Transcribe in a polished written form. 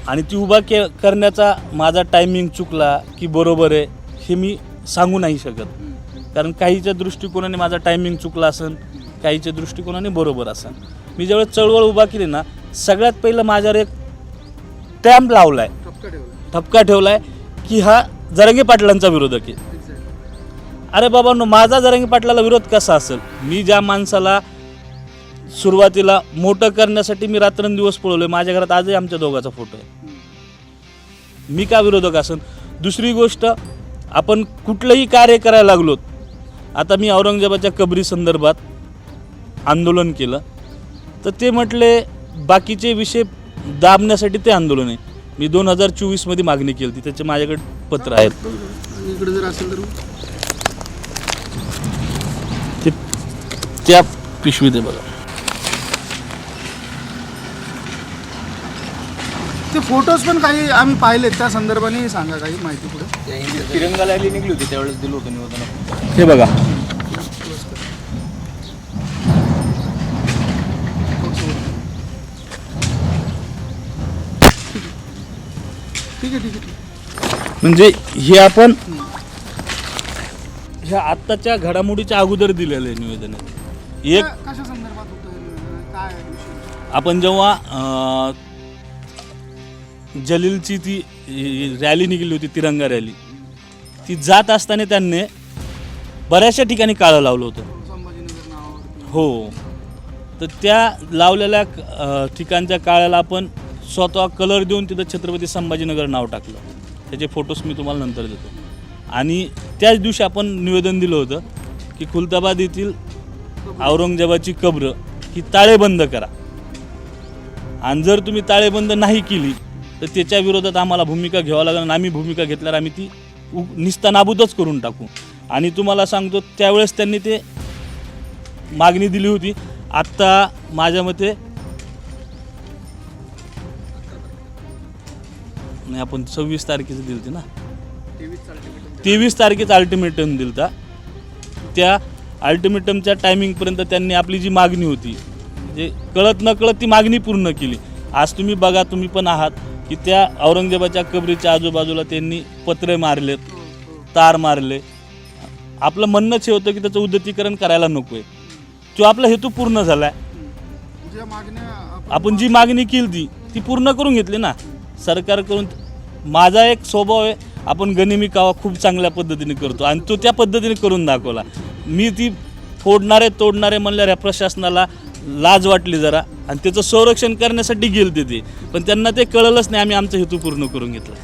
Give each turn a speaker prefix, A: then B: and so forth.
A: आणि ती करण्याचा माझा टायमिंग चुकला की बरोबर आहे हे मी सांगू नाही शकत, कारण काहीच्या दृष्टिकोनाने माझा टायमिंग चुकला असेल, काहीच्या दृष्टिकोनाने बरोबर असेल. मी ज्यावेळेस चळवळ उभा केली ना, सगळ्यात पहिलं माझ्यावर एक स्टॅम्प लावला आहे, ठपका ठेवला आहे की हा जरांगे पाटलांचा विरोधक आहे. अरे बाबांनो, माझा जरांगे पाटलाला विरोध कसा असेल? मी ज्या माणसाला सुरुवातीला मोठं करण्यासाठी मी रात्रंदिवस पळवलं, माझ्या घरात आजही आमच्या दोघांचा फोटो आहे, मी का विरोधक असेल? दुसरी गोष्ट, आपण कुठलंही कार्य करायला लागलो. आता मी औरंगजेबाच्या कबरी संदर्भात आंदोलन केलं, तर ते म्हटले बाकीचे विषय दाबण्यासाठी ते आंदोलन आहे. मी 2024 मागणी केली, त्याचे माझ्याकडे पत्र आहेत.
B: इकडे जर असेल तर
A: त्या पिशवीत आहे बघा.
B: ते फोटोज पण काही आम्ही पाहिलेत, त्या संदर्भाने सांगा काही माहिती पुढे.
C: तिरंगा रॅली निघली होती त्यावेळेस दिलं होतं निवेदन.
A: हे बघा,
B: ठीक आहे.
A: म्हणजे हे आपण ह्या आत्ताच्या घडामोडीच्या अगोदर दिलेलं आहे निवेदन आहे. एक
B: कशा संदर्भात होतं, काय विषय?
A: आपण जेव्हा जलीलची ती रॅली निघाली होती, तिरंगा रॅली, ती जात असताना त्यांनी बऱ्याचशा ठिकाणी काळं लावलं होतं.
B: संभाजीनगर नावावर.
A: हो, तर त्या लावलेल्या ठिकाणच्या काळ्याला आपण स्वतः कलर देऊन तिथं छत्रपती संभाजीनगर नाव टाकलं. त्याचे फोटोज मी तुम्हाला नंतर देतो. आणि त्याच दिवशी आपण निवेदन दिलं होतं की खुलताबाद येथील औरंगजेबाची कब्र ही ताळेबंद करा, आणि जर तुम्ही ताळेबंद नाही केली तर त्याच्या विरोधात आम्हाला भूमिका घ्यावं लागेल, आणि आम्ही भूमिका घेतल्यावर आम्ही ती निस्तानाबूतच करून टाकू. आणि तुम्हाला सांगतो, त्यावेळेस त्यांनी ते मागणी दिली होती. आत्ता माझ्या मते नाही, आपण 26 तारखेचं दिलं ते ना, 23 तारखेचं अल्टिमेटम दिलं होता. त्या अल्टिमेटमच्या टायमिंगपर्यंत त्यांनी आपली जी मागणी होती, म्हणजे कळत नकळत ती मागणी पूर्ण केली. आज तुम्ही बघा, तुम्ही पण आहात की त्या औरंगजेबाच्या कबरीच्या आजूबाजूला त्यांनी पत्रे मारलेत, तार मारले. आपलं म्हणणंच हे होतं की त्याचं उद्योगीकरण करायला नको आहे. जो आपला हेतू पूर्ण झाला आहे. आपण जी मागणी केली ती पूर्ण करून घेतली ना सरकारकडून. माझा एक स्वभाव आहे, आपण गनिमी कावा खूप चांगल्या पद्धतीने करतो, आणि तो त्या पद्धतीने करून दाखवला. मी ती फोडणारे तोडणारे म्हणल्यावर या प्रशासनाला लाज वाटली जरा, आणि त्याचं संरक्षण करण्यासाठी गेलते ते, पण त्यांना ते कळलंच नाही. आम्ही आमचा हेतू पूर्ण करून घेतला.